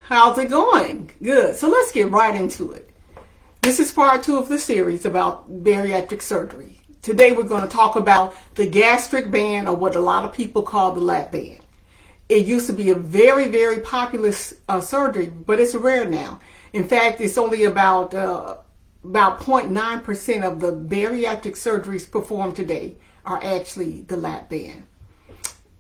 How's it going? Good. So let's get right into it. This is part two of the series about bariatric surgery. Today we're going to talk about the gastric band, or what a lot of people call the lap band. It used to be a very, very popular surgery, but it's rare now. In fact, it's only about 0.9% of the bariatric surgeries performed today are actually the lap band.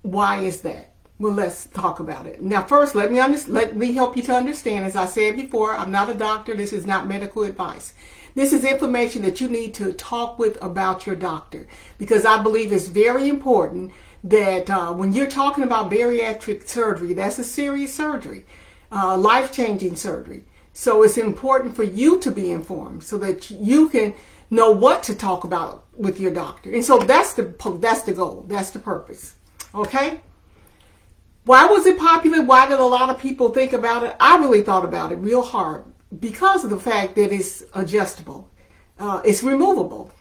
Why is that? Well, let's talk about it. Now, first, let me help you to understand. As I said before, I'm not a doctor. This is not medical advice. This is information that you need to talk with about your doctor, because I believe it's very important that when you're talking about bariatric surgery, that's a serious surgery, life-changing surgery. So it's important for you to be informed so that you can know what to talk about with your doctor. And so that's the goal. That's the purpose. Okay? Why was it popular? Why did a lot of people think about it? I really thought about it real hard because of the fact that it's adjustable. It's removable.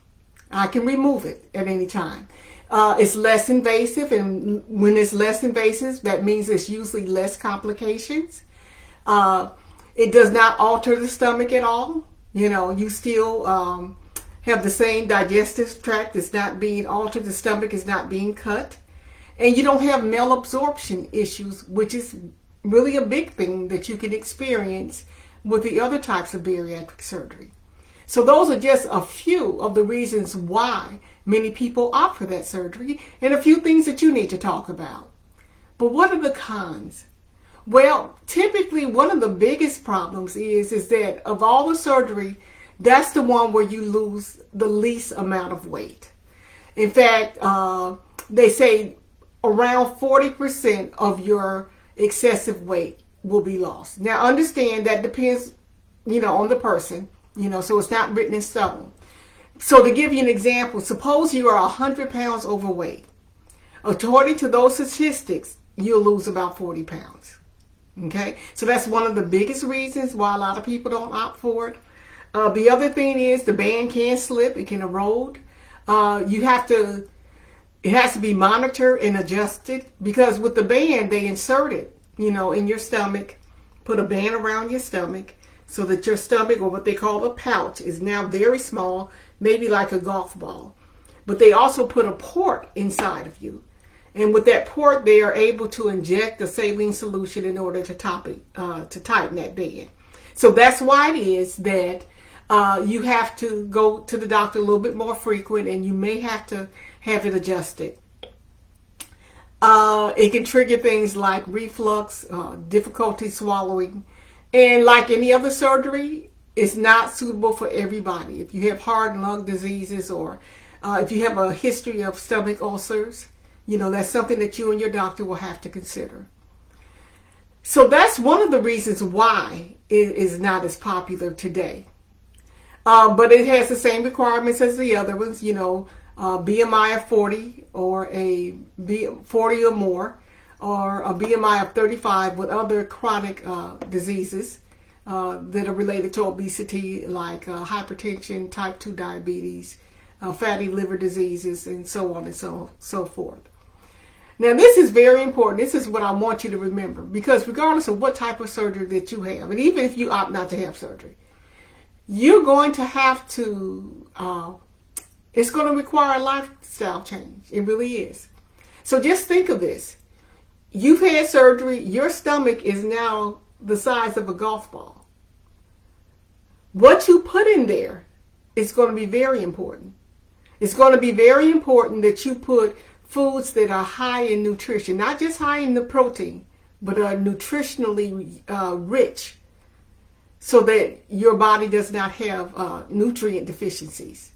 I can remove it at any time. It's less invasive, and when it's less invasive, that means it's usually less complications. It does not alter the stomach at all. You still have the same digestive tract. It's not being altered. The stomach is not being cut. And you don't have malabsorption issues, which is really a big thing that you can experience with the other types of bariatric surgery. So those are just a few of the reasons why many people opt for that surgery, and a few things that you need to talk about. But what are the cons? Well, typically one of the biggest problems is that of all the surgery, that's the one where you lose the least amount of weight. In fact, they say around 40% of your excessive weight will be lost. Now, understand that depends, on the person, so it's not written in stone. So to give you an example, suppose you are 100 pounds overweight. According to those statistics, you'll lose about 40 pounds. Okay? So that's one of the biggest reasons why a lot of people don't opt for it. The other thing is the band can slip. It can erode. It has to be monitored and adjusted, because with the band, they insert it, in your stomach, put a band around your stomach so that your stomach, or what they call a pouch, is now very small, maybe like a golf ball. But they also put a port inside of you. And with that port, they are able to inject a saline solution in order to tighten that band. So that's why it is that you have to go to the doctor a little bit more frequent, and you may have to have it adjusted. It can trigger things like reflux, difficulty swallowing, and like any other surgery, it's not suitable for everybody. If you have heart and lung diseases, or if you have a history of stomach ulcers, that's something that you and your doctor will have to consider. So that's one of the reasons why it is not as popular today. But it has the same requirements as the other ones, BMI of 40 or a 40 or more, or a BMI of 35 with other chronic diseases that are related to obesity, like hypertension, type 2 diabetes, fatty liver diseases, and so on and so forth. Now, this is very important. This is what I want you to remember, because regardless of what type of surgery that you have, and even if you opt not to have surgery, you're going to have to, it's going to require a lifestyle change. It really is. So just think of this. You've had surgery. Your stomach is now the size of a golf ball. What you put in there is going to be very important. It's going to be very important that you put foods that are high in nutrition, not just high in the protein, but are nutritionally rich, so that your body does not have nutrient deficiencies.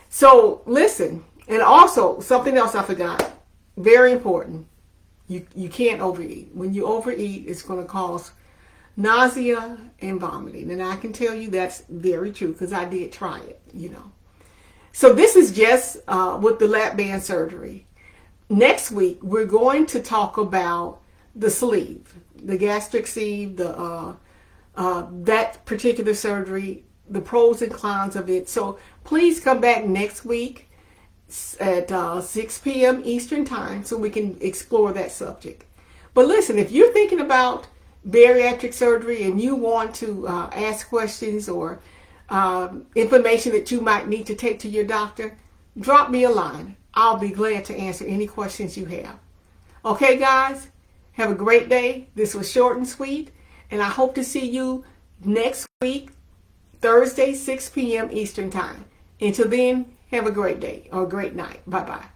So listen, and also something else I forgot, very important. You can't overeat. When you overeat, it's going to cause nausea and vomiting. And I can tell you that's very true, because I did try it, So this is just with the lap band surgery. Next week, we're going to talk about the sleeve, the gastric sleeve, that particular surgery, the pros and cons of it. So please come back next week at 6 p.m. Eastern time so we can explore that subject. But listen, if you're thinking about bariatric surgery and you want to ask questions or information that you might need to take to your doctor, drop me a line. I'll be glad to answer any questions you have. Okay, guys, have a great day. This was short and sweet, and I hope to see you next week, Thursday, 6 p.m. Eastern Time. Until then, have a great day or a great night. Bye-bye.